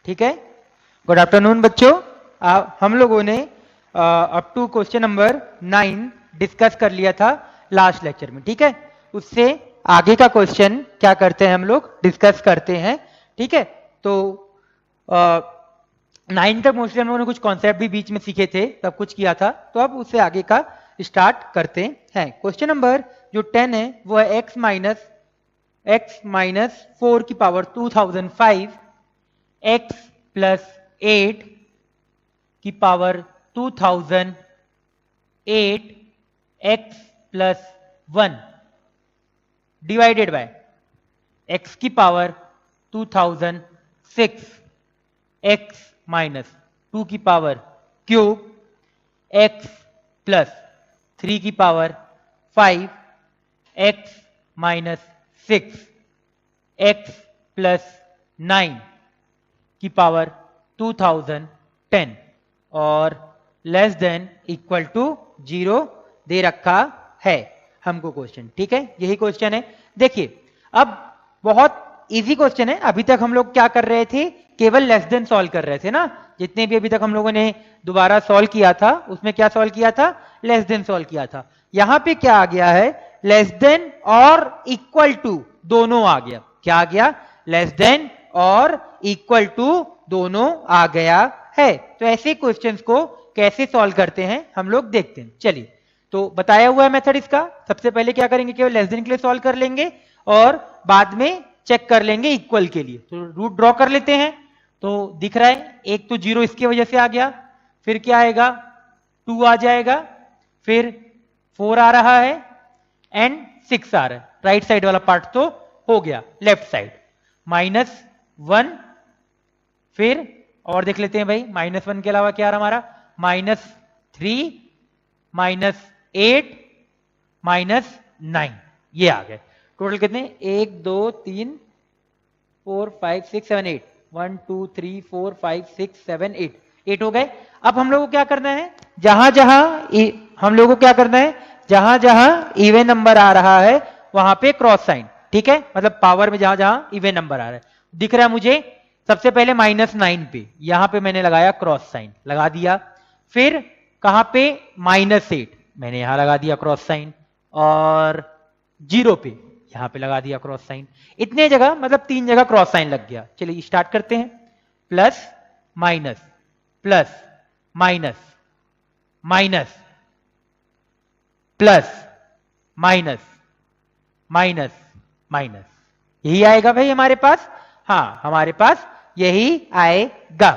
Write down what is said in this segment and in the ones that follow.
ठीक है। Good afternoon बच्चों। हम लोगों ने up to question number 9 discuss कर लिया था लास्ट लेक्चर में, ठीक है। उससे आगे का क्वेश्चन क्या करते हैं हम लोग, डिस्कस करते हैं, ठीक है। तो 9 तक मोस्टली हम लोगों ने कुछ कॉन्सेप्ट भी बीच में सीखे थे, सब कुछ किया था, तो अब उससे आगे का स्टार्ट करते हैं। क्वेश्चन नंबर जो 10 है वो है x माइनस 4 की पावर 2005 x प्लस 8 की power 2008 x plus 1 divided by x की पावर 2006 x माइनस 2 की पावर क्यूब x प्लस 3 की power 5 x minus 6 x plus 9 की पावर 2010 और लेस देन इक्वल टू 0 दे रखा है हमको क्वेश्चन, ठीक है। यही क्वेश्चन है। देखिए अब बहुत इजी क्वेश्चन है। अभी तक हम लोग क्या कर रहे थे, केवल लेस देन सॉल्व कर रहे थे ना। जितने भी अभी तक हम लोगों ने दोबारा सॉल्व किया था उसमें क्या सॉल्व किया था, लेस देन सॉल्व किया था। यहां पे क्या आ गया है, लेस देन और इक्वल टू दोनों आ गया। क्या आ गया, लेस देन और इक्वल टू दोनों आ गया है। तो ऐसे क्वेश्चंस को कैसे सॉल्व करते हैं हम लोग देखते हैं। चलिए, तो बताया हुआ है मेथड इसका। सबसे पहले क्या करेंगे, केवल लेस देन के लिए सॉल्व कर लेंगे और बाद में चेक कर लेंगे इक्वल के लिए। तो रूट ड्रॉ कर लेते हैं। तो दिख रहा है एक तो 0 इसकी वजह से आ गया, फिर क्या आएगा 2 आ जाएगा, फिर 4 आ रहा है एंड 6 आ रहा है। राइट साइड वाला पार्ट तो हो गया, लेफ्ट साइड -1, फिर और देख लेते हैं भाई -1 के अलावा क्या आ रहा हमारा, -3 -8 -9, ये आ गए। टोटल कितने, 1 2 3 4 5 6 7 8, 1 2 3 4 5 6 7 8, 8 हो गए। अब हम लोग को क्या करना है, जहां जहां हम लोग को क्या करना है, जहां जहां इवन नंबर आ रहा है वहां पे क्रॉस साइन, ठीक है। मतलब पावर में जहां जहां इवन नंबर आ रहा है दिख रहा है मुझे। सबसे पहले -9 पे यहां पे मैंने लगाया क्रॉस साइन, लगा दिया। फिर कहां पे, -8 मैंने यहां लगा दिया क्रॉस साइन, और 0 पे यहां पे लगा दिया क्रॉस साइन। इतने जगह मतलब 3 जगह क्रॉस साइन लग गया। चलिए स्टार्ट करते हैं। Plus minus plus minus minus plus minus minus minus, यही आएगा भाई हमारे पास। हाँ, हमारे पास यही आएगा।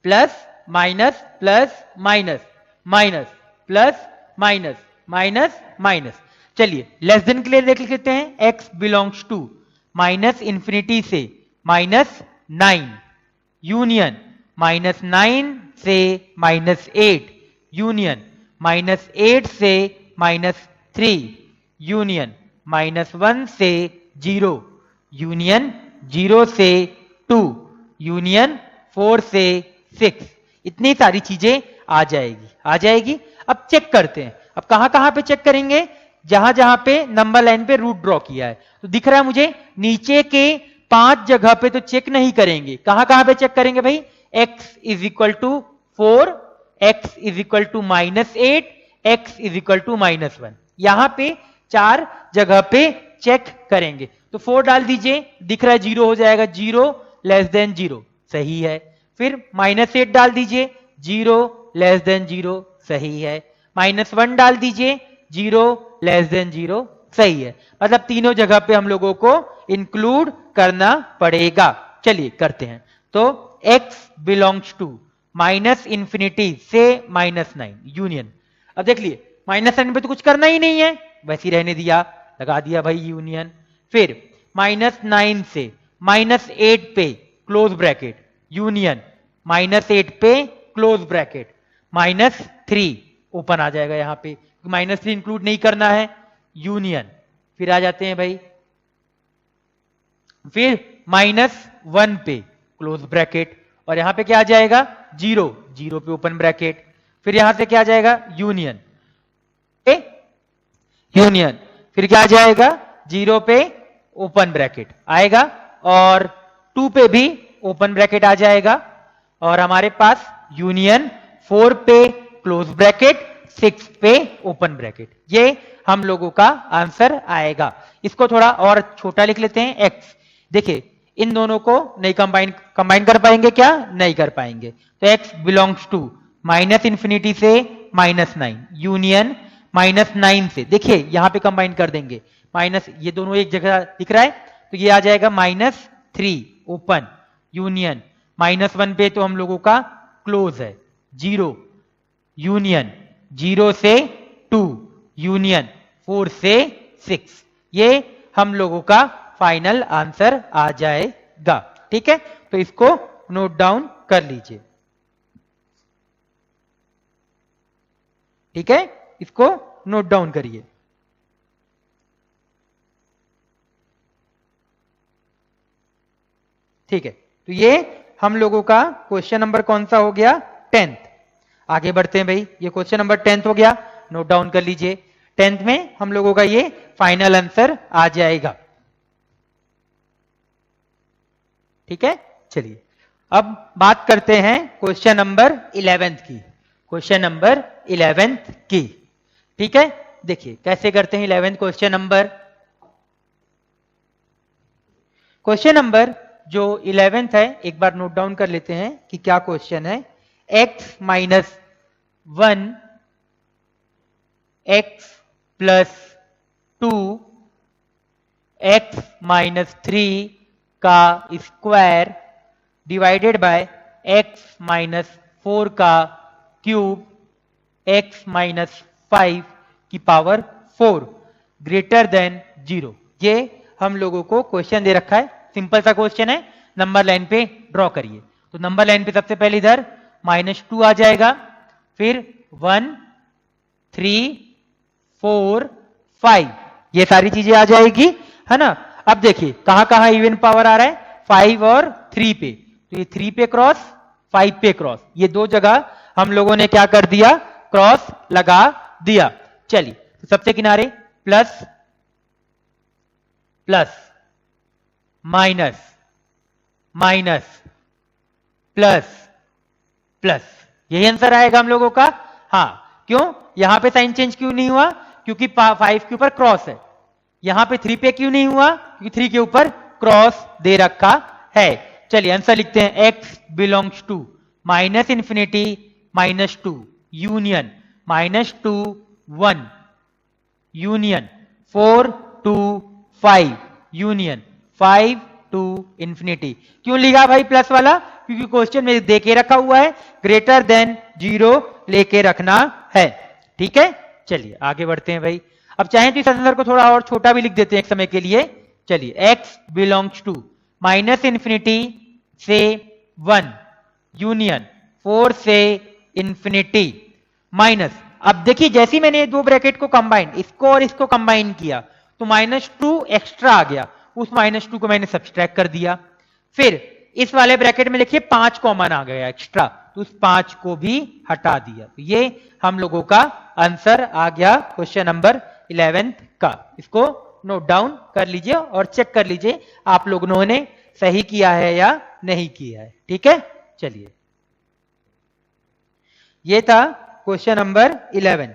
Plus minus plus minus minus plus minus minus minus. चलिए लेस देन के लिए देख लेते हैं। x बिलोंग्स टू -इंफिनिटी से -9 यूनियन -9 से -8 यूनियन -8 से -3 यूनियन -1 से 0 यूनियन 0 से 2 यूनियन 4 से 6। इतनी सारी चीजें आ जाएगी। अब चेक करते हैं। अब कहां कहां पे चेक करेंगे, जहां जहां पे नंबर लाइन पे रूट ड्रॉ किया है। तो दिख रहा है मुझे नीचे के 5 जगह पे तो चेक नहीं करेंगे। कहां कहां पे चेक करेंगे भाई, x = 4, x = -8, x = -1, यहां पे 4 जगह पे चेक करेंगे। तो 4 डाल दीजिए, दिख रहा है 0 हो जाएगा, 0 लेस देन 0 सही है। फिर -8 डाल दीजिए, 0 लेस देन 0 सही है। -1 डाल दीजिए, 0 लेस देन 0 सही है। मतलब तीनों जगह पे हम लोगों को इंक्लूड करना पड़ेगा। चलिए करते हैं। तो x बिलोंग्स टू -इंफिनिटी से -9 यूनियन। अब देख लिए -9 पे तो कुछ करना ही नहीं है, वैसे ही रहने दिया, लगा दिया भाई यूनियन। फिर -9 से -8 पे क्लोज ब्रैकेट यूनियन, -8 पे क्लोज ब्रैकेट, -3 ओपन आ जाएगा यहां पे, -3 इंक्लूड नहीं करना है, यूनियन। फिर आ जाते हैं भाई, फिर -1 पे क्लोज ब्रैकेट, और यहां पे क्या आ जाएगा 0, 0 पे ओपन ब्रैकेट। फिर यहां से क्या आ जाएगा यूनियन, यूनियन, फिर क्या आ जाएगा 0 पे ओपन ब्रैकेट आएगा, और 2 पे भी ओपन ब्रैकेट आ जाएगा और हमारे पास यूनियन 4 पे क्लोज ब्रैकेट 6 पे ओपन ब्रैकेट, ये हम लोगों का आंसर आएगा। इसको थोड़ा और छोटा लिख लेते हैं x। देखिए इन दोनों को नहीं कंबाइन कर पाएंगे क्या? नहीं कर पाएंगे। तो x belongs to minus infinity से -9 यूनियन -9 से, देखिए यहां पे कंबाइन कर देंगे माइनस, ये दोनों एक जगह दिख रहा है तो ये आ जाएगा -3 ओपन यूनियन -1 पे तो हम लोगों का क्लोज है 0 यूनियन 0 से 2 यूनियन 4 से 6, ये हम लोगों का फाइनल आंसर आ जाएगा। ठीक है, तो इसको नोट डाउन कर लीजिए। ठीक है, इसको नोट डाउन करिए। ठीक है, तो ये हम लोगों का क्वेश्चन नंबर कौन सा हो गया? 10th। आगे बढ़ते हैं भाई, ये क्वेश्चन नंबर 10th हो गया, नोट डाउन कर लीजिए। 10th में हम लोगों का ये फाइनल आंसर आ जाएगा। ठीक है, चलिए अब बात करते हैं क्वेश्चन नंबर 11th की। क्वेश्चन नंबर 11th की, ठीक है, देखिए कैसे करते हैं 11th question number. Question number जो 11th है एक बार नोट डाउन कर लेते हैं कि क्या क्वेश्चन है। x minus 1 x plus 2 x minus 3 का square divided by x minus 4 का क्यूब x माइनस 5 की पावर 4 ग्रेटर देन 0। ये हम लोगों को क्वेश्चन दे रखा है, सिंपल सा क्वेश्चन है। नंबर लाइन पे ड्रॉ करिए, तो नंबर लाइन पे सबसे पहले इधर -2 आ जाएगा, फिर 1 3 4 5, ये सारी चीजें आ जाएगी, है ना। अब देखिए कहां कहां इवन पावर आ रहा है, 5 और 3 पे, तो ये 3 पे क्रॉस 5 पे क्रॉस, ये दो जगह हम लोगों ने क्या कर दिया? क्रॉस लगा दिया। चलिए तो सबसे किनारे plus plus minus minus plus plus, यही आंसर आएगा हम लोगों का। हाँ, क्यों यहां पे साइन चेंज क्यों नहीं हुआ? क्योंकि 5 के ऊपर क्रॉस है। यहां पे 3 पे क्यों नहीं हुआ? क्योंकि 3 के ऊपर क्रॉस दे रखा है। चलिए आंसर लिखते हैं, x belongs to minus infinity -2 union -2 1 union 4 to 5 union 5 to infinity. क्यों लिखा भाई प्लस वाला? क्योंकि क्वेश्चन में दे के रखा हुआ है ग्रेटर देन 0 लेके रखना है। ठीक है, चलिए आगे बढ़ते हैं भाई। अब चाहें तो इस आंसर को थोड़ा और छोटा भी लिख देते हैं एक समय के लिए। चलिए x belongs to minus infinity से 1 यूनियन 4 से इंफिनिटी माइनस, अब देखिए जैसे मैंने दो ब्रैकेट को कंबाइन, इसको और इसको कंबाइन किया तो -2 एक्स्ट्रा आ गया, उस -2 को मैंने सब्सट्रैक्ट कर दिया। फिर इस वाले ब्रैकेट में लिखिए 5 कॉमन आ गया एक्स्ट्रा, तो उस 5 को भी हटा दिया। तो ये हम लोगों का आंसर आ गया क्वेश्चन नंबर 11th का। इसको नोट डाउन कर लीजिए और चेक कर लीजिए आप लोगों ने सही किया है या नहीं किया है। ठीक है, चलिए ये था क्वेश्चन नंबर 11।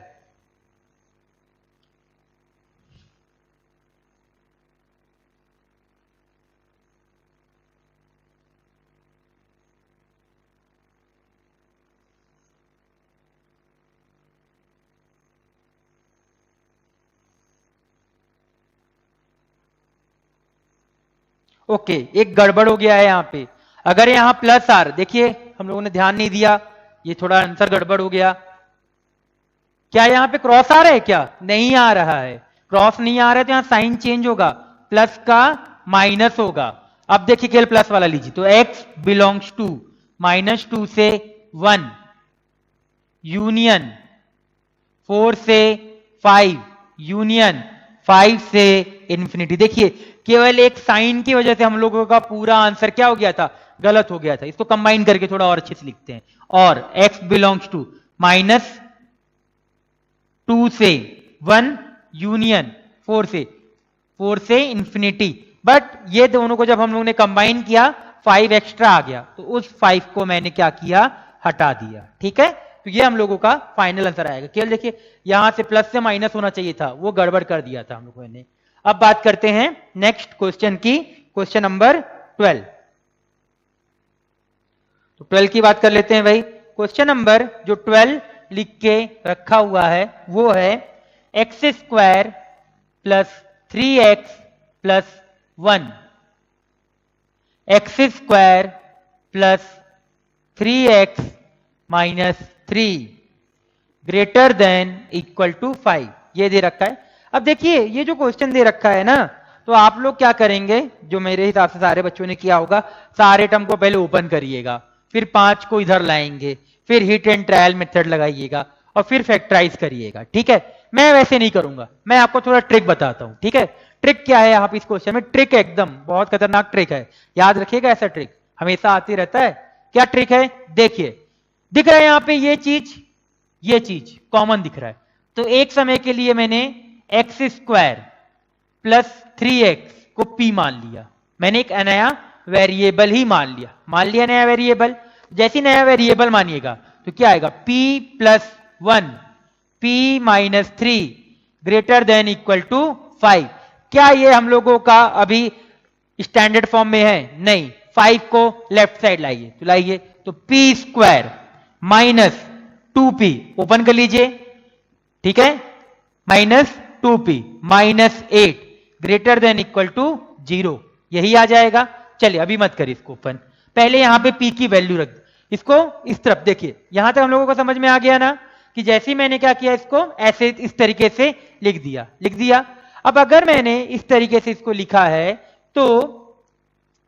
ओके, एक गड़बड़ हो गया है यहाँ पे। अगर यहाँ प्लस आर, देखिए हम लोगों ने ध्यान नहीं दिया, ये थोड़ा आंसर गड़बड़ हो गया। क्या यहाँ पे क्रॉस आ रहा है? क्या नहीं आ रहा है? क्रॉस नहीं आ रहा है तो यहाँ साइन चेंज होगा, प्लस का माइनस होगा। अब देखिए केवल प्लस वाला लीजिए, तो x बिलोंग्स टू -2 से 1 यूनियन 4 से 5 यूनियन 5 से इंफिनिटी। देखिए केवल एक साइन की वजह से हम लोगों का पूरा आंसर क्या हो गया था? गलत हो गया था। इसको कंबाइन करके थोड़ा और अच्छे से लिखते हैं, और x बिलोंग्स टू -2 से 1 यूनियन 4 से इंफिनिटी। बट ये दोनों को जब हम लोगों ने कंबाइन किया 5 एक्स्ट्रा आ गया, तो उस 5 को मैंने क्या किया, हटा दिया। ठीक है, तो ये हम लोगों का फाइनल आंसर आएगा। केवल देखिए यहां से प्लस से माइनस होना चाहिए था, वो गड़बड़ कर दिया था हम लोगों ने। अब बात करते हैं नेक्स्ट क्वेश्चन की, क्वेश्चन नंबर 12। तो 12 की बात कर लेते हैं भाई। क्वेश्चन नंबर जो 12 लिख के रखा हुआ है वो है x square plus 3x plus 1, x square plus 3x minus 3 greater than equal to 5, ये दे रखा है। अब देखिए ये जो क्वेश्चन दे रखा है ना, तो आप लोग क्या करेंगे, जो मेरे हिसाब से सारे बच्चों ने किया होगा, सारे टर्म को पहले ओपन करिएगा, फिर 5 को इधर लाएंगे, फिर हिट एंड ट्रायल मेथड लगाइएगा और फिर फैक्टराइज करिएगा। ठीक है, मैं वैसे नहीं करूंगा, मैं आपको थोड़ा ट्रिक बताता हूं। ठीक है, ट्रिक क्या है आप इस क्वेश्चन में, ट्रिक एकदम बहुत खतरनाक ट्रिक है, याद रखिएगा, ऐसा ट्रिक हमेशा आती रहता है। क्या ट्रिक है, देखिए दिख रहा है यहां पे ये चीज कॉमन दिख रहा है, तो एक समय के लिए मैंने एक्स स्क्वायर प्लस 3x को p मान लिया, मैंने एक नया वेरिएबल ही मान लिया नया वेरिएबल। जैसे नया वेरिएबल मानिएगा तो क्या आएगा, p plus 1 p minus 3 greater than equal to 5। क्या ये हम लोगों का अभी स्टैंडर्ड फॉर्म में है, नहीं। 5 को लेफ्ट साइड लाइए, तो लाइए, तो p square minus 2p open कर लीजिए, ठीक है, minus 2p minus 8 greater than equal to 0, यही आ जाएगा। चलिए अभी मत करिए इसको ओपन, पहले यहां पे p की वैल्यू रख, इसको इस तरफ देखिए, यहां तक हम लोगों को समझ में आ गया ना, कि जैसे ही मैंने क्या किया, इसको ऐसे इस तरीके से लिख दिया। अब अगर मैंने इस तरीके से इसको लिखा है तो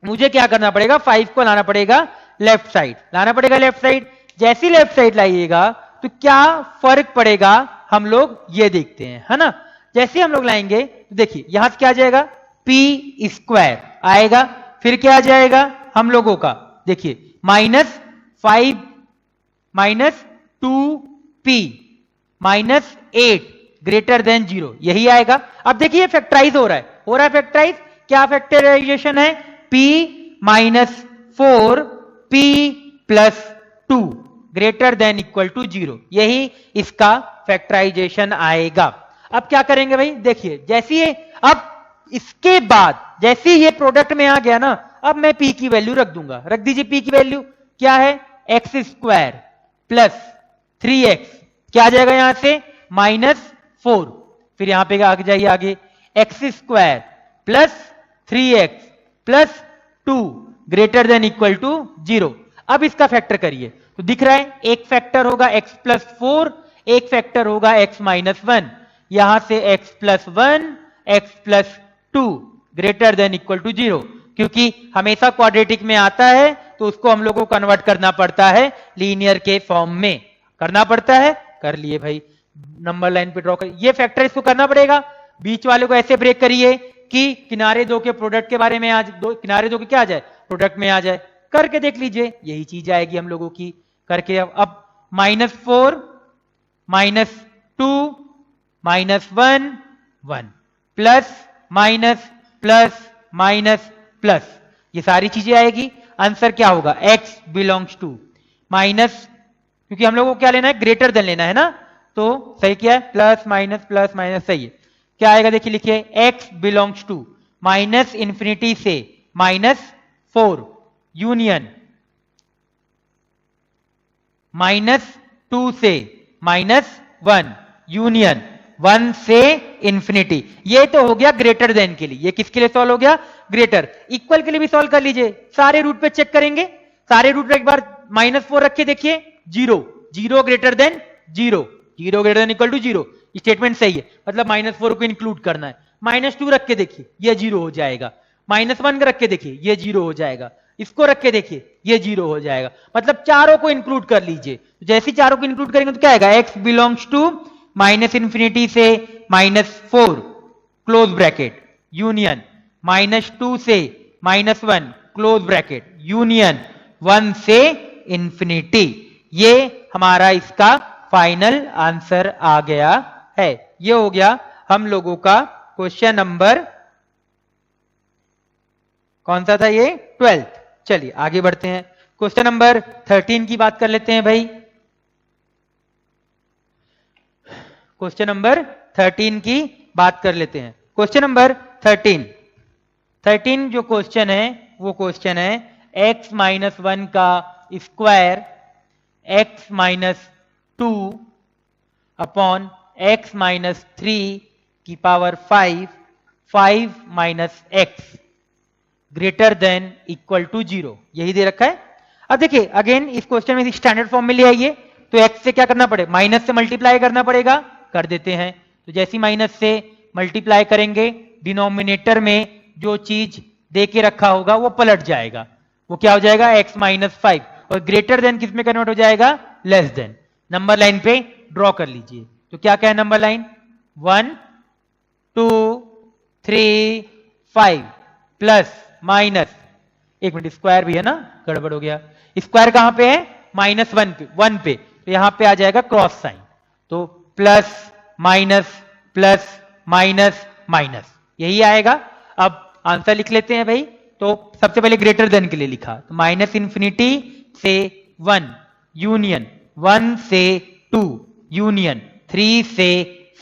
मुझे क्या करना पड़ेगा, 5 को लाना पड़ेगा लेफ्ट साइड, जैसी लेफ्ट साइड लाइएगा तो क्या फर्क पड़ेगा हम लोग ये देखते हैं, है ना। जैसे हम लोग लाएंगे तो देखिए यहां से क्या आ जाएगा, p स्क्वायर आएगा, फिर क्या आ जाएगा हम लोगों का, देखिए minus 5 minus 2p minus 8 greater than 0, यही आएगा। अब देखिए फैक्टराइज हो रहा है फैक्टराइज, क्या फैक्टराइजेशन है, p minus 4p plus 2 greater than equal to 0, यही इसका फैक्टराइजेशन आएगा। अब क्या करेंगे भाई, देखिए जैसे ये, अब इसके बाद जैसे ये प्रोडक्ट में आ गया ना, अब मैं p की वैल्यू रख दूंगा, रख दीजिए p की वैल्यू क्या है, एक्स स्क्वायर प्लस 3x, क्या आ जाएगा यहां से, माइनस 4, फिर यहां पे आगे जाइए, आगे x square plus 3x plus 2 greater than equal to 0। अब इसका फैक्टर करिए तो दिख रहा है, एक फैक्टर होगा x प्लस 4, एक फैक्टर होगा x माइनस 1, यहां से x plus 1 x plus 2 greater than equal to 0, क्योंकि हमेशा क्वाड्रेटिक में आता है तो उसको हम लोग को कन्वर्ट करना पड़ता है लीनियर के फॉर्म में, करना पड़ता है, कर लिए भाई, नंबर लाइन पे ड्रॉ कर, ये फैक्टर इसको करना पड़ेगा। बीच वाले को ऐसे ब्रेक करिए कि किनारे दो के प्रोडक्ट के बारे में आ जाए, किनारे दो के क्या आ जाए, प्रोडक्ट में आ जाए, करके देख लीजिए, यही चीज आएगी हम लोगों की करके। अब minus 4 minus 2 minus 1 1 plus minus plus minus plus, ये सारी चीजें आएगी। आंसर क्या होगा, x बिलोंग्स टू माइनस, क्योंकि हम लोग को क्या लेना है, ग्रेटर देन लेना है ना, तो सही क्या है, प्लस माइनस सही है। क्या आएगा देखिए, लिखिए x belongs to minus infinity से -4 यूनियन -2 से -1 यूनियन 1 से इंफिनिटी। ये तो हो गया ग्रेटर देन के लिए, ये किसके लिए सॉल्व हो गया, ग्रेटर। इक्वल के लिए भी सॉल्व कर लीजिए, सारे रूट पे चेक करेंगे, सारे रूट पे एक बार -4 रख के देखिए, 0 greater than 0 greater than equal to 0, statement सही है, मतलब -4 को इंक्लूड करना है। -2 रख के देखिए ये 0 हो जाएगा, -1 रख के देखिए ये 0 हो जाएगा, इसको रख के देखिए ये 0 हो जाएगा, मतलब चारों को इंक्लूड कर लीजिए। जैसे चारों को इंक्लूड करेंगे तो क्या आएगा, x belongs to minus infinity से -4 क्लोज ब्रैकेट यूनियन -2 से -1 क्लोज ब्रैकेट यूनियन 1 से इंफिनिटी। ये हमारा इसका फाइनल आंसर आ गया है। ये हो गया हम लोगों का क्वेश्चन नंबर, कौन सा था ये, 12th। चलिए आगे बढ़ते हैं, क्वेश्चन नंबर 13 की बात कर लेते हैं भाई। क्वेश्चन नंबर 13 की बात कर लेते हैं। क्वेश्चन नंबर 13 जो क्वेश्चन है वो क्वेश्चन है x माइनस 1 का square x minus 2 upon x minus 3 की power 5 minus x greater than equal to 0, यही दे रखा है। अब देखिए अगेन इस क्वेश्चन में स्टैंडर्ड फॉर्म में ले आइए, तो x से क्या करना पड़ेगा, माइनस से मल्टीप्लाई करना पड़ेगा, कर देते हैं। तो जैसी माइनस से मल्टीप्लाई करेंगे डिनोमिनेटर में जो चीज दे के रखा होगा वो पलट जाएगा, वो क्या हो जाएगा x माइनस 5, और ग्रेटर देन किस में कन्वर्ट हो जाएगा, लेस देन। नंबर लाइन पे ड्रॉ कर लीजिए, तो क्या क्या है नंबर लाइन, 1 2 3 5 प्लस माइनस, एक मिनट स्क्वायर भी है ना, गड़बड़ हो गया, स्क्वायर कहां पे है, माइनस 1 पे, तो यहां पे आ जाएगा क्रॉस साइन, तो प्लस माइनस माइनस, यही आएगा। अब आंसर लिख लेते हैं भाई, तो सबसे पहले ग्रेटर देन के लिए लिखा, तो माइनस इंफिनिटी से 1 यूनियन 1 से 2 यूनियन 3 से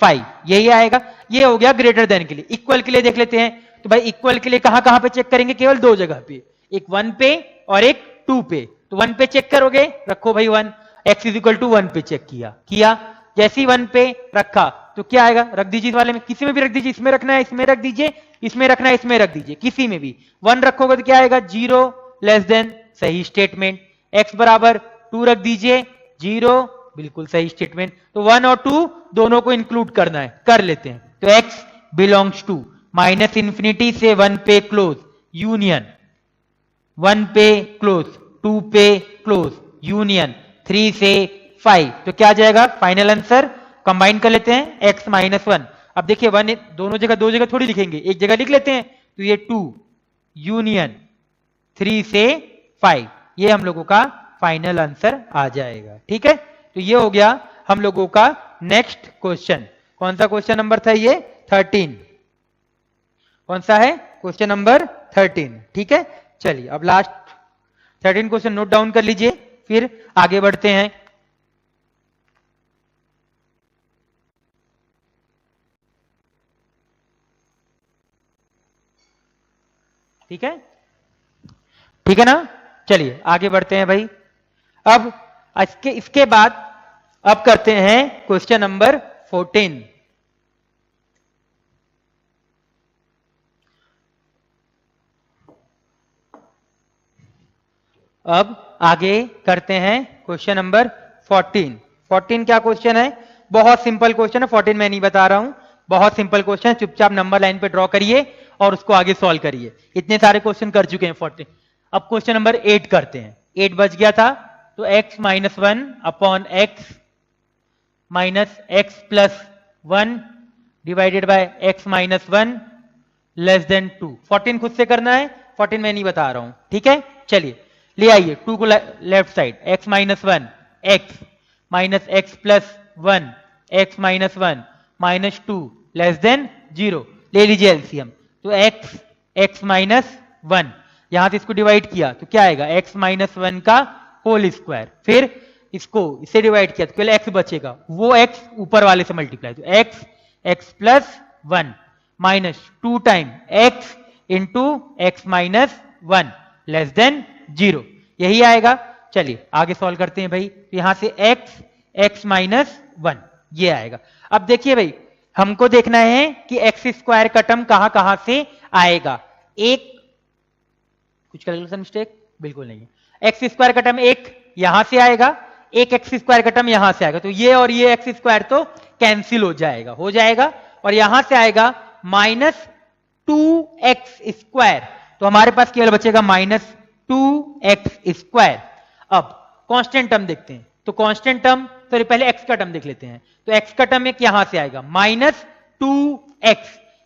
5, यही आएगा। ये हो गया ग्रेटर देन के लिए। इक्वल के लिए देख लेते हैं, तो भाई इक्वल के लिए कहां कहां पे चेक करेंगे, केवल दो जगह पे, एक 1 पे और एक 2 पे। तो 1 पे चेक करोगे, रखो भाई 1, x इज इक्वल टू 1 पे चेक किया जैसे ही 1 पे रखा तो क्या आएगा, रख दीजिए इस वाले में, किसी में भी रख दीजिए, इसमें रखना है इसमें रख दीजिए, इसमें रखना है इसमें रख दीजिए, किसी में भी 1 रखोगे तो क्या आएगा, 0 लेस देन, सही स्टेटमेंट। x बराबर 2 रख दीजिए, 0 बिल्कुल सही स्टेटमेंट। तो 1 और 2 दोनों को इंक्लूड करना है, कर लेते हैं। तो x belongs to minus infinity से 1 पे क्लोज यूनियन 1 पे क्लोज 2 पे क्लोज यूनियन 3 से 5, तो क्या आ जाएगा फाइनल आंसर। कंबाइन कर लेते हैं x माइनस 1। अब देखिए 1 दोनों जगह, दो जगह थोड़ी लिखेंगे, एक जगह लिख लेते हैं, तो ये 2 यूनियन 3 से 5, ये हम लोगों का फाइनल आंसर आ जाएगा। ठीक है, तो ये हो गया हम लोगों का नेक्स्ट क्वेश्चन। कौन सा क्वेश्चन नंबर था ये, 13, कौन सा है, क्वेश्चन नंबर 13। ठीक है, चलिए अब लास्ट 13 क्वेश्चन नोट डाउन कर लीजिए, फिर आगे बढ़ते हैं। ठीक है, ठीक है ना, चलिए आगे बढ़ते हैं भाई। अब इसके बाद अब करते हैं क्वेश्चन नंबर 14। अब आगे करते हैं क्वेश्चन नंबर 14। 14 क्या क्वेश्चन है, बहुत सिंपल क्वेश्चन है, 14 मैं नहीं बता रहा हूं, बहुत सिंपल क्वेश्चन है, चुपचाप नंबर लाइन पे ड्रॉ करिए और उसको आगे सॉल्व करिए। इतने सारे क्वेश्चन कर चुके हैं 14। अब क्वेश्चन नंबर 8 करते हैं, 8 बच गया था, तो x minus 1 upon x minus x plus 1 divided by x minus 1 less than 2। 14 खुद से करना है, 14 मैं नहीं बता रहा हूं। ठीक है, चलिए ले आइए 2 को left side, x minus 1 x minus x plus 1 x minus 1 minus 2 less than 0, ले लीजिए एलसीएम, तो x माइनस 1, यहां से इसको डिवाइड किया तो क्या आएगा, x माइनस 1 का होल स्क्वायर, फिर इसको इससे डिवाइड किया तो केवल x बचेगा, वो x ऊपर वाले से मल्टीप्लाई, तो x plus 1 minus 2 time x into x minus 1 less than 0, यही आएगा। चलिए आगे सॉल्व करते हैं भाई, तो यहां से x माइनस 1 ये आएगा। अब देखिए भाई हमको देखना है कि एक्स स्क्वायर का टर्म कहां कहां से आएगा, एक कुछ कैलकुलेशन मिस्टेक बिल्कुल नहीं है, एक्स स्क्वायर का टर्म एक यहां से आएगा, एक एक्स स्क्वायर का टर्म यहां से आएगा, तो ये और ये एक्स स्क्वायर तो कैंसिल हो जाएगा, और यहां से आएगा माइनस 2x स्क्वायर, तो हमारे पास केवल बचेगा माइनस 2x स्क्वायर। अब कांस्टेंट टर्म देखते हैं, तो कांस्टेंट टर्म, तो पहले x का टर्म देख लेते हैं, तो x का टर्म एक यहां से आएगा माइनस 2x,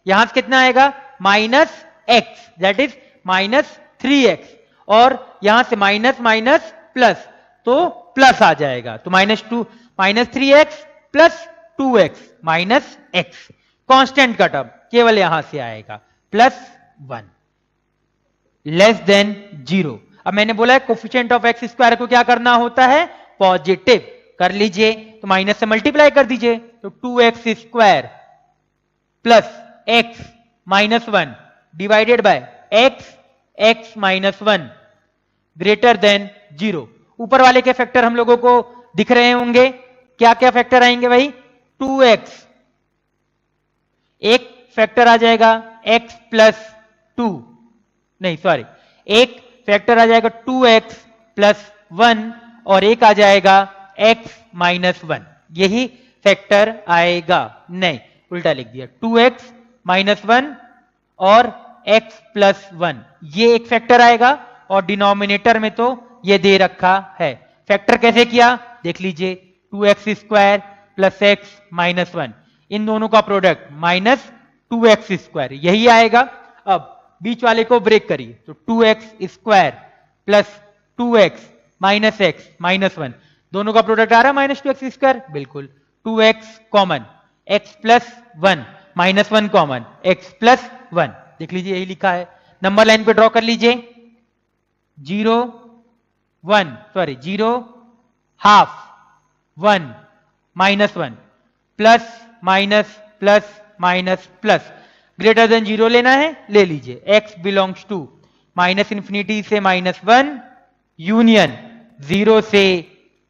यहां से कितना आएगा minus x, that is minus 3x, और यहां से माइनस माइनस प्लस, तो प्लस आ जाएगा, तो minus 3x plus 2x minus x, constant का टर्म केवल यहां से आएगा प्लस 1 लेस देन 0। अब मैंने बोला है कोफिशिएंट ऑफ एक्स स्क्वायर को क्या करना होता है, पॉजिटिव कर लीजिए, तो माइनस से मल्टीप्लाई कर दीजिए, तो 2x square plus x minus 1 divided by x minus 1 greater than 0। ऊपर वाले के फैक्टर हम लोगों को दिख रहे होंगे, क्या क्या फैक्टर आएंगे भाई, 2x, एक फैक्टर आ जाएगा x प्लस 2, नहीं सॉरी, एक फैक्टर आ जाएगा 2x प्लस 1 और एक आ जाएगा x माइनस 1, यही फैक्टर आएगा, नहीं उल्टा लिख दिया, 2x माइनस 1 और x प्लस 1, ये एक फैक्टर आएगा और डिनोमिनेटर में तो ये दे रखा है। फैक्टर कैसे किया देख लीजिए, 2x square plus x minus 1, इन दोनों का प्रोडक्ट माइनस 2x स्क्वायर, यही आएगा। अब बीच वाले को ब्रेक करिए, तो 2x square plus 2x minus x minus 1, दोनों का प्रोडक्ट आ रहा है माइनस 2x स्क्वायर, बिल्कुल 2x common, x plus 1 minus 1 common, x plus 1, देख लीजिए यही लिखा है। नंबर लाइन पे ड्रॉ कर लीजिए, 0 1 sorry 0 half 1 minus 1 plus minus plus minus plus, greater than 0 लेना है, ले लीजिए, x belongs to minus infinity से माइनस 1 यूनियन 0 से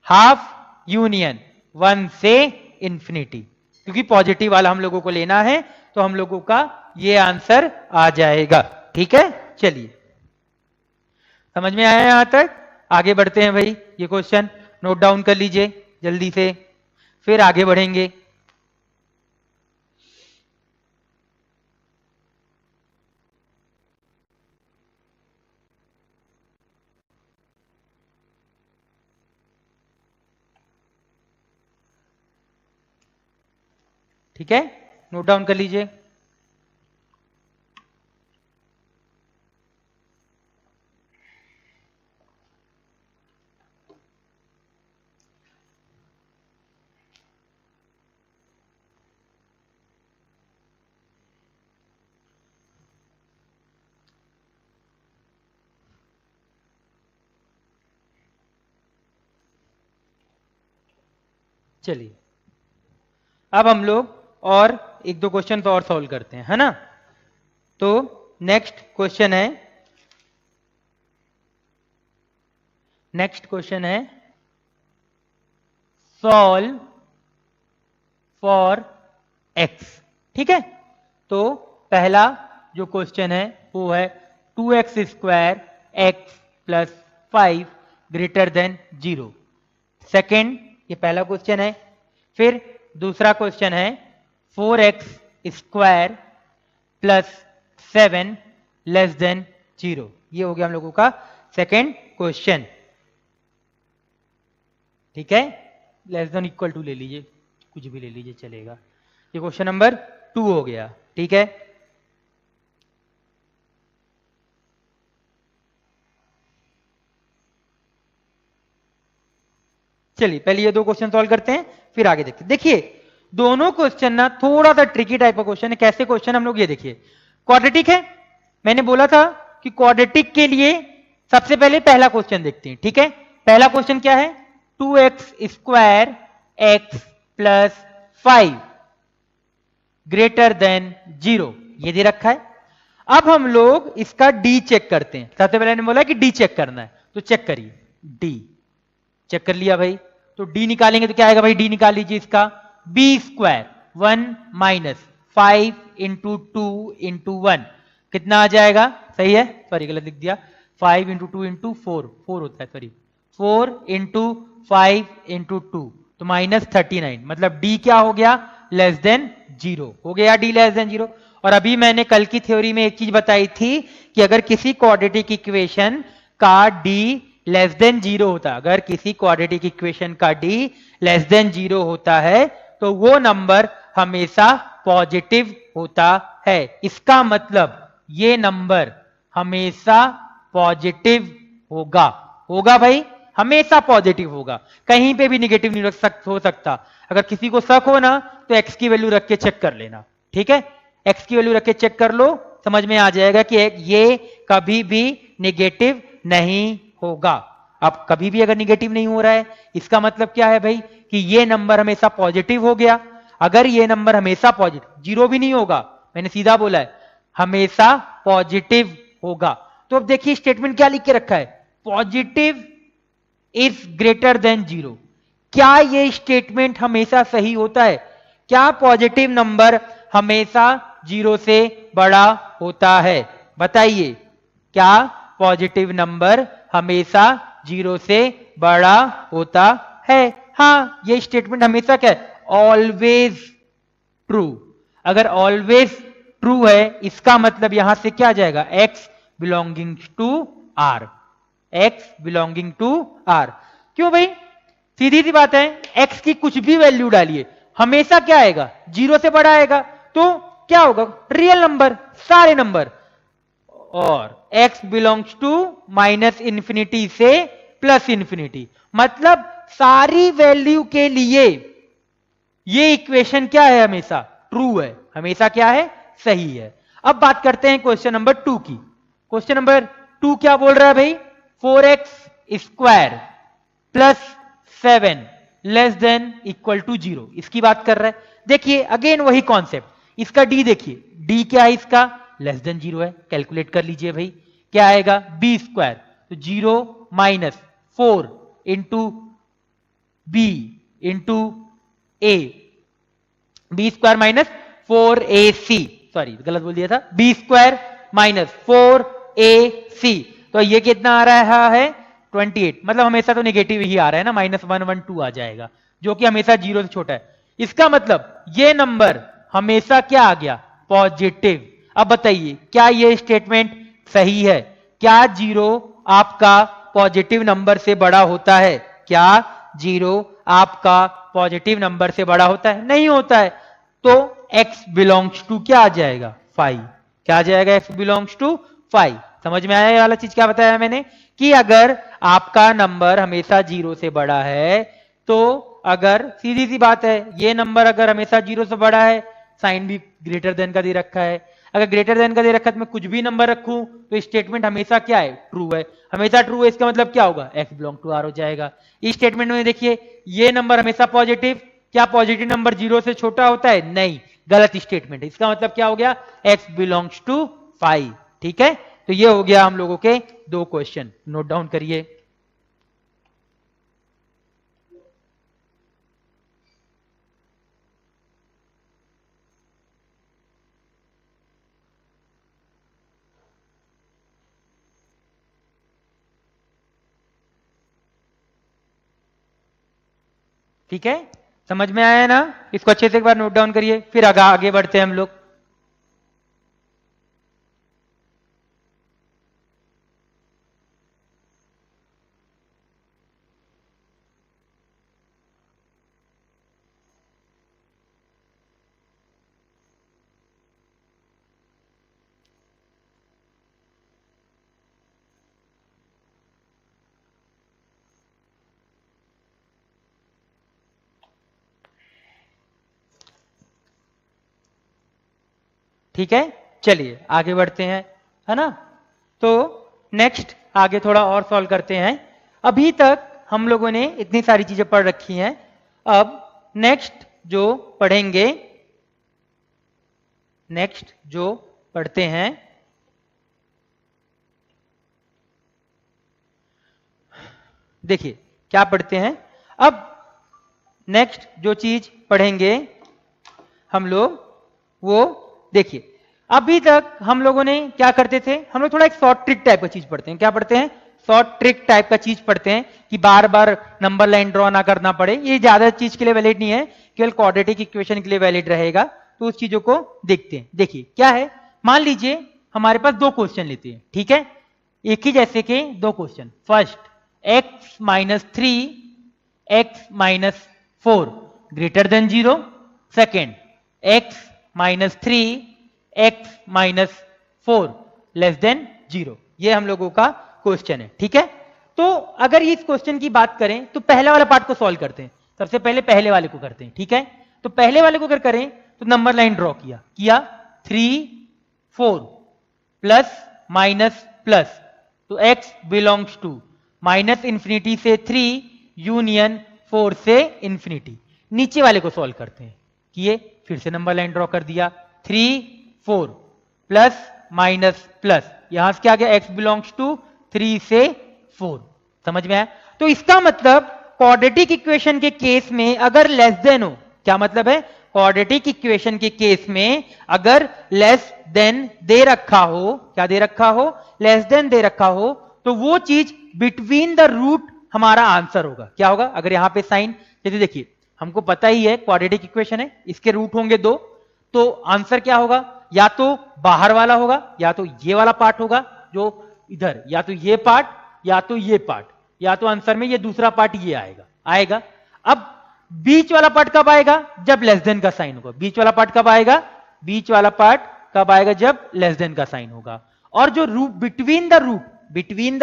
हाफ यूनियन 1 से इंफिनिटी, क्योंकि पॉजिटिव वाला हम लोगों को लेना है तो हम लोगों का ये आंसर आ जाएगा। ठीक है, चलिए समझ में आया यहां तक, आगे बढ़ते हैं भाई, ये क्वेश्चन नोट डाउन कर लीजिए जल्दी से, फिर आगे बढ़ेंगे। ठीक है, नोट डाउन कर लीजिए। चलिए अब हम लोग और एक दो क्वेश्चन तो और सॉल्व करते हैं, है ना। तो नेक्स्ट क्वेश्चन है सॉल्व फॉर एक्स। ठीक है, तो पहला जो क्वेश्चन है वो है 2x square x plus 5 greater than 0। Second, ये पहला क्वेश्चन है। फिर दूसरा क्वेश्चन है 4x square plus 7 less then 0। ये हो गया हम लोगों का सेकेंड क्वेश्चन। ठीक है, लेस देन इक्वल टू ले लीजिए, कुछ भी ले लीजिए चलेगा। ये क्वेश्चन नंबर 2 हो गया। ठीक है, चलिए पहले ये दो क्वेश्चन सॉल्व करते हैं, फिर आगे देखते हैं। देखिए दोनों क्वेश्चन ना थोड़ा सा ट्रिकी टाइप का क्वेश्चन है। कैसे क्वेश्चन हम लोग, ये देखिए क्वाड्रेटिक है, मैंने बोला था कि क्वाड्रेटिक के लिए सबसे पहले पहला क्वेश्चन देखते हैं। ठीक है, पहला क्वेश्चन क्या है, 2x square x plus 5 greater than 0, ये दे रखा है। अब हम लोग इसका डी चेक करते हैं। सबसे पहले मैंने बोला कि डी चेक करना है, तो चेक करिए, डी चेक कर लिया भाई, तो डी निकालेंगे तो क्या आएगा भाई, डी निकाल लीजिए इसका, B square 1 minus 5 into 2 into 1, कितना आ जाएगा, सही है, सॉरी गलत लिख दिया, 5 इंटू 2 इंटू 4 होता है, सॉरी 4 इंटू 5 इंटू 2, तो माइनस 39, मतलब डी क्या हो गया, लेस देन 0 हो गया, डी लेस देन 0। और अभी मैंने कल की थ्योरी में एक चीज बताई थी कि अगर किसी क्वाड्रेटिक इक्वेशन का डी लेस देन 0 होता है, अगर किसी क्वाड्रेटिक इक्वेशन का डी लेस देन 0 होता है तो वो नंबर हमेशा पॉजिटिव होता है। इसका मतलब ये नंबर हमेशा पॉजिटिव होगा, होगा भाई, हमेशा पॉजिटिव होगा, कहीं पे भी निगेटिव नहीं हो सकता। अगर किसी को शक हो ना तो एक्स की वैल्यू रख के चेक कर लेना। ठीक है, एक्स की वैल्यू रख के चेक कर लो, समझ में आ जाएगा कि ये कभी भी निगेटिव नहीं होगा। अब कभी भी अगर निगेटिव नहीं हो रहा है इसका मतलब क्या है भाई कि ये नंबर हमेशा पॉजिटिव हो गया। अगर ये नंबर हमेशा पॉजिटिव, जीरो भी नहीं होगा, मैंने सीधा बोला है हमेशा पॉजिटिव होगा। तो अब देखिए स्टेटमेंट क्या लिख के रखा है, positive is greater than zero. क्या ये स्टेटमेंट हमेशा सही होता है? क्या पॉजिटिव नंबर हमेशा जीरो से बड़ा होता है? बताइए, क्या पॉजिटिव नंबर हमेशा जीरो से बड़ा होता है? हाँ, ये स्टेटमेंट हमेशा क्या है, ऑलवेज ट्रू। अगर ऑलवेज ट्रू है इसका मतलब यहां से क्या आ जाएगा, x belonging to r, x belonging to r। क्यों भाई, सीधी सी बात है, x की कुछ भी वैल्यू डालिए हमेशा क्या आएगा, जीरो से बड़ा आएगा। तो क्या होगा, रियल नंबर, सारे नंबर। और x belongs to minus infinity से प्लस इंफिनिटी, मतलब सारी वैल्यू के लिए ये इक्वेशन क्या है, हमेशा ट्रू है, हमेशा क्या है, सही है। अब बात करते हैं क्वेश्चन नंबर 2 की। क्वेश्चन नंबर 2 क्या बोल रहा है भाई, 4x square plus 7 less than equal to 0, इसकी बात कर रहा है। देखिए अगेन वही कॉन्सेप्ट, इसका डी देखिए, डी क्या है इसका, लेस देन 0 है, कैलकुलेट कर लीजिए भाई, क्या आएगा, बी स्क्वायर, तो 0 minus 4 into b into a, b square minus 4ac, sorry गलत बोल दिया था, बी स्क्वायर माइनस 4ac, तो ये कितना आ रहा है 28, मतलब हमेशा तो नेगेटिव ही आ रहा है ना, -112 आ जाएगा, जो कि हमेशा जीरो से छोटा है। इसका मतलब ये नंबर हमेशा क्या आ गया, पॉजिटिव। अब बताइए क्या ये स्टेटमेंट सही है? क्या जीरो आपका पॉजिटिव नंबर से बड़ा होता है? क्या जीरो आपका पॉजिटिव नंबर से बड़ा होता है? नहीं होता है। तो x बिलोंग्स टू क्या आ जाएगा, 5। क्या आ जाएगा, x बिलोंग्स टू 5। समझ में आया ये वाला चीज क्या बताया मैंने, कि अगर आपका नंबर हमेशा जीरो से बड़ा है, तो अगर सीधी सी बात है ये नंबर अगर हमेशा जीरो से बड़ा है, साइन भी ग्रेटर देन का दे रखा है, अगर ग्रेटर देन का दे रखा है तो मैं कुछ भी नंबर रखूं तो स्टेटमेंट हमेशा क्या है, ट्रू है, हमेशा ट्रू है, इसका मतलब क्या होगा, x बिलोंग टू r हो जाएगा। इस स्टेटमेंट में देखिए ये नंबर हमेशा पॉजिटिव, क्या पॉजिटिव नंबर जीरो से छोटा होता है? नहीं, गलत स्टेटमेंट है, इसका मतलब क्या हो गया, x बिलोंग्स टू 5। ठीक है, तो ये हो गया हम लोगों के 2 क्वेश्चन, नोट डाउन करिए। ठीक है, समझ में आया ना, इसको अच्छे से एक बार नोट डाउन करिए, फिर आगे बढ़ते हैं हम लोग। ठीक है, चलिए आगे बढ़ते हैं, है ना। तो नेक्स्ट आगे थोड़ा और सॉल्व करते हैं। अभी तक हम लोगों ने इतनी सारी चीजें पढ़ रखी हैं, अब नेक्स्ट जो पढ़ेंगे, नेक्स्ट जो पढ़ते हैं, देखिए क्या पढ़ते हैं। अब नेक्स्ट जो चीज पढ़ेंगे हम लोग, वो देखिए, अभी तक हम लोगों ने क्या करते थे, हम लोग थोड़ा एक शॉर्ट ट्रिक टाइप का चीज पढ़ते हैं। क्या पढ़ते हैं, शॉर्ट ट्रिक टाइप का चीज पढ़ते हैं, कि बार बार नंबर लाइन ड्रॉ ना करना पड़े। ये ज्यादा चीज के लिए वैलिड नहीं है, केवल क्वाड्रेटिक इक्वेशन के लिए वैलिड रहेगा। तो उस चीजों को देखते हैं। देखिए क्या है, मान लीजिए हमारे पास 2 क्वेश्चन लेते हैं, ठीक है, एक ही जैसे के 2 question. First, x minus 3 x minus 4 greater than 0। Second, x minus 3 x minus 4 less than 0। ये हम लोगों का क्वेश्चन है, ठीक है। तो अगर इस क्वेश्चन की बात करें तो पहले वाला पार्ट को सॉल्व करते हैं, सबसे पहले पहले वाले को करते हैं, ठीक है। तो पहले वाले को अगर करें तो नंबर लाइन ड्रॉ किया 3 4 प्लस माइनस प्लस, तो x belongs to minus infinity से 3 यूनियन 4 से इंफिनिटी। नीचे वाले को सॉल्व करते हैं। किए, फिर से नंबर लाइन ड्रॉ कर दिया, 3 4 प्लस माइनस प्लस, यहां से क्या गया, x बिलोंग्स टू 3 से 4। समझ में आया? तो इसका मतलब क्वाड्रेटिक इक्वेशन के केस में अगर लेस देन हो, क्या मतलब है, क्वाड्रेटिक इक्वेशन के केस में अगर लेस देन दे रखा हो, क्या दे रखा हो, लेस देन दे रखा हो, तो वो चीज बिटवीन द रूट हमारा आंसर होगा। क्या होगा, अगर यहां पे साइन, जैसे देखिए हमको पता ही है क्वाड्रेटिक इक्वेशन है, इसके रूट होंगे 2, तो आंसर क्या होगा, या तो बाहर वाला होगा, या तो ये वाला पार्ट होगा जो इधर, या तो ये पार्ट, या तो ये पार्ट, या तो आंसर में ये दूसरा पार्ट ये आएगा। अब बीच वाला पार्ट कब आएगा, जब लेस देन का साइन होगा। बीच वाला पार्ट कब आएगा, बीच वाला पार्ट कब आएगा, जब लेस देन का साइन होगा। और जो रूट बिटवीन द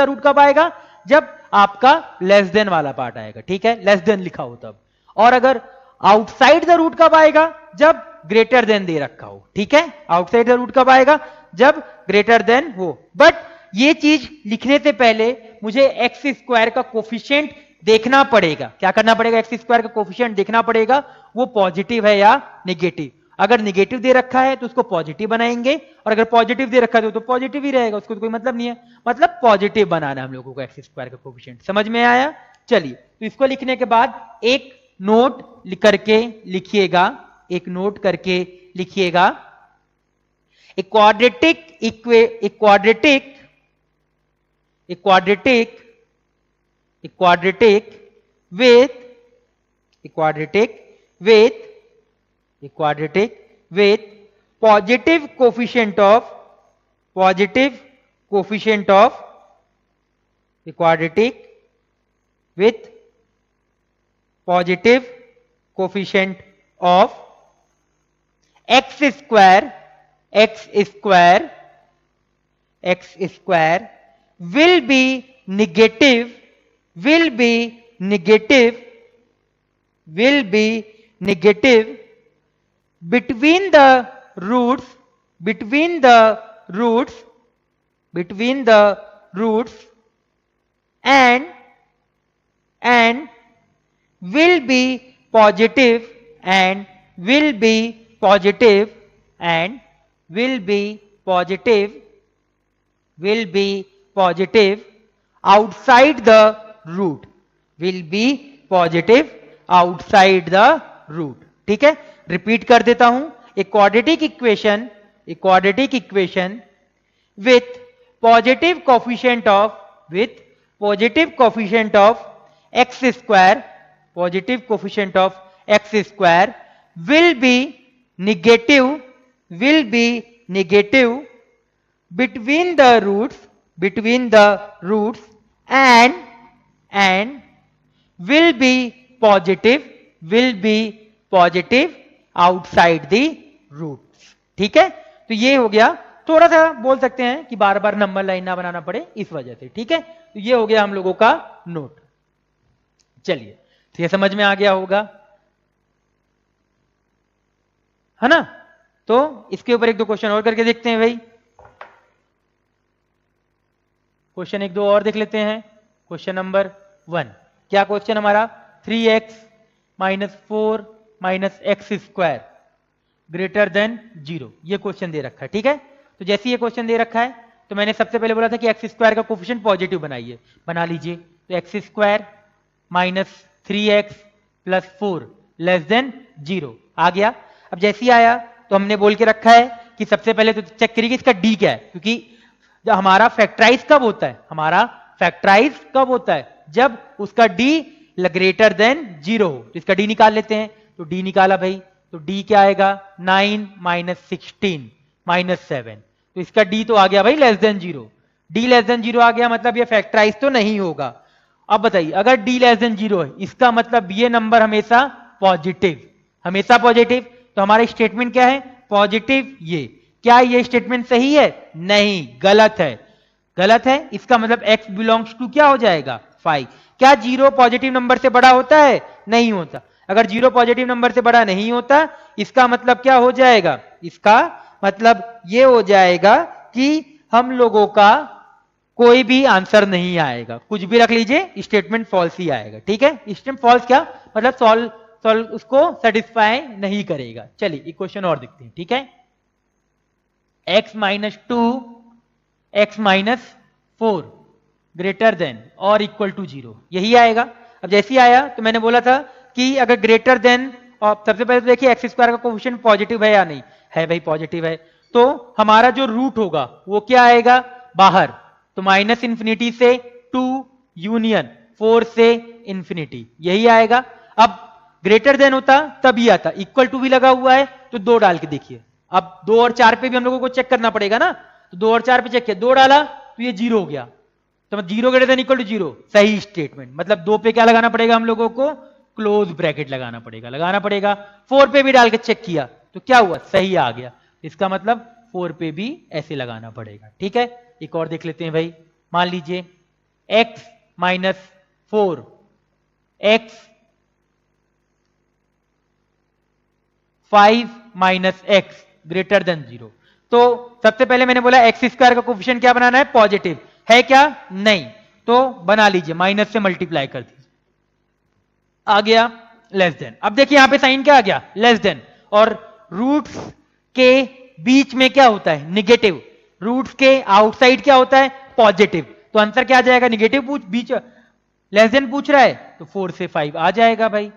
रूट कब आएगा, जब आपका लेस देन वाला पार्ट आएगा। ठीक है, लेस देन लिखा हो तब। और अगर आउटसाइड द रूट कब आएगा, जब ग्रेटर देन दे रखा हो। ठीक है, आउटसाइड द रूट कब आएगा, जब ग्रेटर देन हो। बट ये चीज लिखने से पहले मुझे एक्स स्क्वायर का कोफिशिएंट देखना पड़ेगा। क्या करना पड़ेगा, एक्स स्क्वायर का कोफिशिएंट देखना पड़ेगा, वो पॉजिटिव है या नेगेटिव। अगर नेगेटिव दे रखा है तो उसको पॉजिटिव बनाएंगे, और अगर पॉजिटिव दे रखा है तो पॉजिटिव ही रहेगा, उसको तो कोई मतलब नहीं है। मतलब पॉजिटिव बनाना हम लोगों को एक्स स्क्वायर का कोफिशिएंट। समझ में आया? चलिए, तो इसको लिखने के बाद एक नोट करके लिखिएगा, एक नोट करके लिखिएगा, with positive coefficient of quadratic with positive coefficient of x square will be negative between the roots and will be positive outside the root, ठीक है, रिपीट कर देता हूं, एक quadratic equation with positive coefficient of x square will be negative between the roots and will be positive outside the roots। ठीक है, तो ये हो गया। थोड़ा सा बोल सकते हैं कि बार बार नंबर लाइन ना बनाना पड़े इस वजह से। ठीक है, तो ये हो गया हम लोगों का नोट। चलिए, तो ये समझ में आ गया होगा, है ना? तो इसके ऊपर एक दो क्वेश्चन और करके देखते हैं भाई। क्वेश्चन एक दो और देख लेते हैं। क्वेश्चन नंबर 1, क्या क्वेश्चन हमारा, 3x - 4 - x square greater than 0, ये क्वेश्चन दे रखा है। ठीक है, तो जैसे ये क्वेश्चन दे रखा है तो मैंने सबसे पहले बोला था कि एक्स स्क्वायर का कोफिशिएंट पॉजिटिव बनाइए, बना लीजिए। तो x square - 3x + 4 less than 0 आ गया। अब जैसे ही आया तो हमने बोल के रखा है कि सबसे पहले तो चेक करिए कि इसका डी क्या है, क्योंकि जब हमारा फैक्टराइज कब होता है, जब उसका डी ग्रेटर देन 0 हो। तो इसका डी निकाल लेते हैं। तो डी निकाला भाई, तो डी क्या आएगा, 9 - 16 - 7। तो इसका डी तो आ गया भाई less than 0। D less than 0 आ गया, मतलब ये फैक्टराइज तो नहीं होगा। अब बताइए, अगर डी लेस देन 0 है, इसका मतलब ये नंबर हमेशा पॉजिटिव, तो हमारा स्टेटमेंट क्या है, पॉजिटिव। ये क्या, ये स्टेटमेंट सही है? नहीं, गलत है। इसका मतलब x बिलोंग्स टू क्या हो जाएगा, 5। क्या 0 पॉजिटिव नंबर से बड़ा होता है? नहीं होता। अगर 0 पॉजिटिव नंबर से बड़ा नहीं होता, इसका मतलब क्या हो जाएगा, इसका मतलब ये हो जाएगा कि हम लोगों का कोई भी आंसर नहीं आएगा, कुछ भी रख लीजिए, स्टेटमेंट फॉल्स ही आएगा। ठीक है, स्टेटमेंट फॉल्स क्या मतलब, सॉल्व उसको सेटिस्फाई नहीं करेगा। चलिए एक क्वेश्चन और देखते हैं। ठीक है, x minus two x minus four greater than और इक्वल टू जीरो, यही आएगा। अब जैसे ही आया तो मैंने बोला था कि अगर ग्रेटर देन, और सबसे पहले तो देखिए एक्स स्क्वायर का कोफिशिएंट पॉजिटिव है या नहीं है, भाई पॉजिटिव है, तो हमारा जो रूट होगा वो क्या आएगा बाहर, तो माइनस इंफिनिटी से टू यूनियन फोर से इंफिनिटी, यही आएगा। अब ग्रेटर देन होता तब ही आता, इक्वल टू भी लगा हुआ है तो दो डाल के देखिए। अब दो और चार पे भी हम लोगों को चेक करना पड़ेगा ना, तो दो और चार पे चेक किया, दो डाला तो ये जीरो हो गया, तो zero greater than equal to zero, सही स्टेटमेंट। मतलब दो पे क्या लगाना पड़ेगा हम लोगों को, क्लोज ब्रैकेट लगाना पड़ेगा। फोर पे भी डाल के चेक किया तो क्या हुआ, सही आ गया, इसका मतलब फोर पे भी ऐसे लगाना पड़ेगा। ठीक है, एक और देख लेते हैं भाई। मान लीजिए x minus four x five minus x greater than zero. तो सबसे पहले मैंने बोला एक्स स्क्वायर का कोफिशिएंट क्या बनाना है, पॉजिटिव है क्या, नहीं, तो बना लीजिए, माइनस से मल्टीप्लाई कर दीजिए, आ गया लेस देन। अब देखिए यहां पे साइन क्या आ गया, लेस देन, और रूट्स के बीच में क्या होता है, निगेटिव, रूट्स के आउटसाइड क्या होता है, पॉजिटिव, तो आंसर क्या आ जाएगा, निगेटिव पूछ बीच लेस देन पूछ रहा है तो फोर से फाइव आ जाएगा भाई,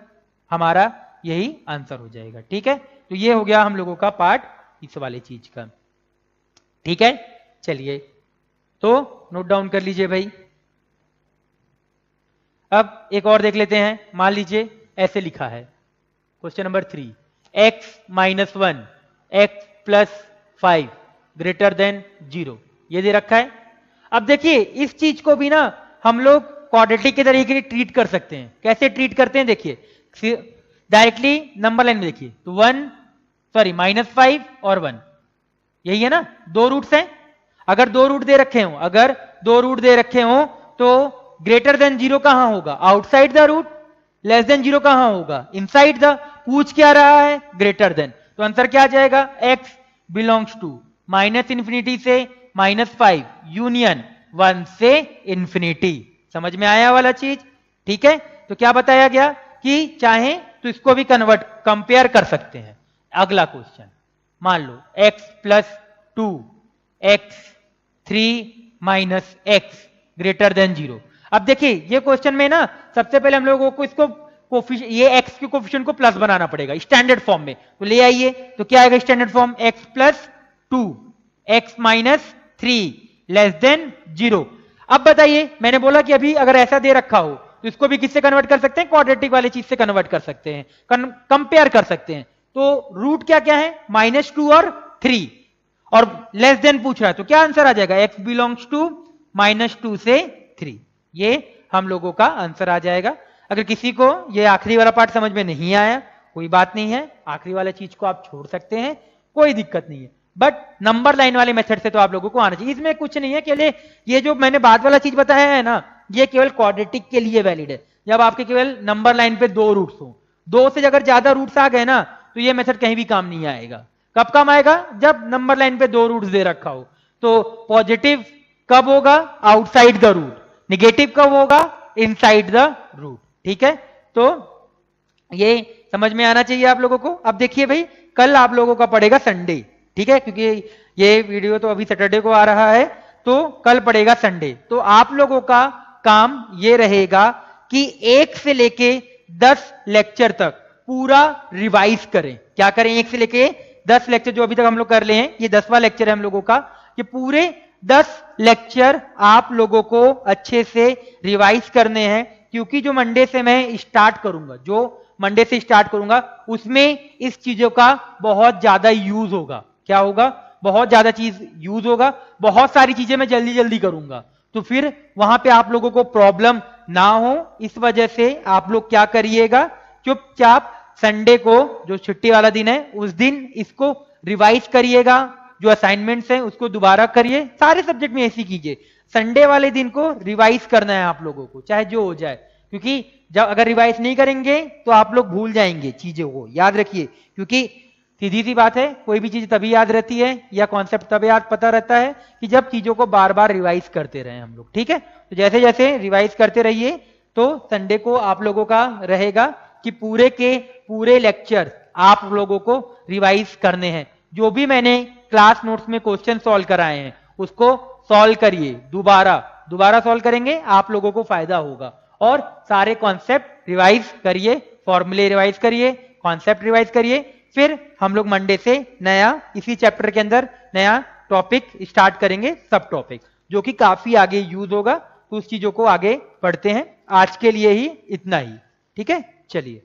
हमारा यही आंसर हो जाएगा। ठीक है, तो ये हो गया हम लोगों का पार्ट इस वाले चीज का। ठीक है, चलिए तो नोट डाउन कर लीजिए भाई। अब एक और देख लेते हैं। मान लीजिए ऐसे लिखा है question number 3, x minus one x plus five greater than zero, ये दे रखा है। अब देखिए इस चीज को भी ना हम लोग क्वाड्रेटिक के तरीके से ट्रीट कर सकते हैं। कैसे ट्रीट करते हैं, देखिए डायरेक्टली नंबर लाइन में देखिए, तो माइनस फाइव और वन, यही है ना, दो रूट्स हैं। अगर दो रूट दे रखे हो तो ग्रेटर देन जीरो कहां होगा, outside the root, less than zero कहां होगा, इनसाइड द, पूछ क्या रहा है, ग्रेटर देन, तो आंसर क्या आ जाएगा, x belongs to minus infinity से माइनस फाइव यूनियन वन से इंफिनिटी। समझ में आया वाला चीज। ठीक है, तो क्या बताया गया कि चाहे तो इसको भी कंपेयर कर सकते हैं। अगला क्वेश्चन, मान लो x plus two x three minus x greater than zero. अब देखिए ये क्वेश्चन में ना सबसे पहले हम लोगों को इसको ये x के कोफिशिएंट को प्लस बनाना पड़ेगा स्टैंडर्ड फॉर्म में, तो ले आइए, तो क्या आएगा standard form, x plus two x minus three less than zero. अब बताइए, मैंने बोला कि अभी अगर ऐसा दे रखा हो तो इसको भी किससे कन्वर्ट कर सकते हैं, क्वाड्रेटिक वाली चीज से कन्वर्ट कर सकते हैं, कंपेयर कर सकते हैं। तो रूट क्या क्या है, माइनस टू और थ्री, और लेस देन पूछ रहा है, तो क्या आंसर आ जाएगा, x belongs to minus two से थ्री, ये हम लोगों का आंसर आ जाएगा। अगर किसी को ये आखिरी वाला पार्ट समझ में नहीं आया, कोई बात नहीं है, आखिरी वाला चीज को आप छोड़ सकते हैं, कोई दिक्कत नहीं है, बट नंबर लाइन वाले मेथड से तो आप लोगों को आना चाहिए। इसमें कुछ नहीं है, केवल ये जो मैंने बाद वाला चीज बताया है ना, ये केवल क्वाड्रेटिक के लिए वैलिड है। जब आपके केवल नंबर लाइन पे दो रूट्स हो, दो से अगर ज्यादा रूट्स आ गए ना तो ये मेथड कहीं भी काम नहीं आएगा। कब काम आएगा, जब नंबर लाइन पे दो रूट्स दे रखा हो। तो पॉजिटिव कब होगा, आउटसाइड द रूट, निगेटिव कब होगा, इनसाइड द रूट। ठीक है, तो ये समझ में आना चाहिए आप लोगों को। अब देखिए भाई, कल आप लोगों का पड़ेगा संडे, ठीक है, क्योंकि ये वीडियो तो अभी सैटरडे को आ रहा है, तो कल पड़ेगा संडे। तो आप लोगों का काम ये रहेगा कि 1 से लेके 10 लेक्चर तक पूरा रिवाइज करें। क्या करें, 1 से लेके 10 लेक्चर जो अभी तक हम लोग कर ले हैं, ये 10वां लेक्चर है हम लोगों का, कि पूरे 10 लेक्चर आप लोगों को अच्छे से रिवाइज करने हैं। क्योंकि जो मंडे से मैं स्टार्ट करूंगा, उसमें इस चीजों का बहुत ज्यादा यूज होगा। क्या होगा, बहुत ज्यादा चीज यूज होगा, बहुत सारी चीजें मैं जल्दी जल्दी करूंगा, तो फिर वहां पे आप लोगों को प्रॉब्लम ना हो। इस वजह से आप लोग क्या करिएगा, चुपचाप संडे को जो छुट्टी वाला दिन है उस दिन इसको रिवाइज करिएगा, जो असाइनमेंट्स हैं उसको दोबारा करिए, सारे सब्जेक्ट में ऐसी कीजिए। संडे वाले दिन को रिवाइज करना है आप लोगों को, चाहे जो हो जाए, क्योंकि जब अगर रिवाइज नहीं करेंगे तो आप लोग भूल जाएंगे चीजों को, याद रखिए। क्योंकि सीधी सी बात है, कोई भी चीज तभी याद रहती है या कॉन्सेप्ट तभी याद पता रहता है कि जब चीजों को बार बार रिवाइज करते रहे हम लोग। ठीक है, तो जैसे जैसे रिवाइज करते रहिए तो संडे को आप लोगों का रहेगा कि पूरे के पूरे लेक्चर आप लोगों को रिवाइज करने हैं। जो भी मैंने क्लास नोट्स में क्वेश्चन सॉल्व कराए हैं उसको सॉल्व करिए, दोबारा दोबारा सॉल्व करेंगे, आप लोगों को फायदा होगा। और सारे कॉन्सेप्ट रिवाइज करिए, फॉर्मूले रिवाइज करिए, कॉन्सेप्ट रिवाइज करिए। फिर हम लोग मंडे से नया इसी चैप्टर के अंदर नया टॉपिक स्टार्ट करेंगे, सब टॉपिक जो कि काफी आगे यूज होगा। तो उस चीजों को आगे पढ़ते हैं। आज के लिए ही इतना ही, ठीक है, चलिए।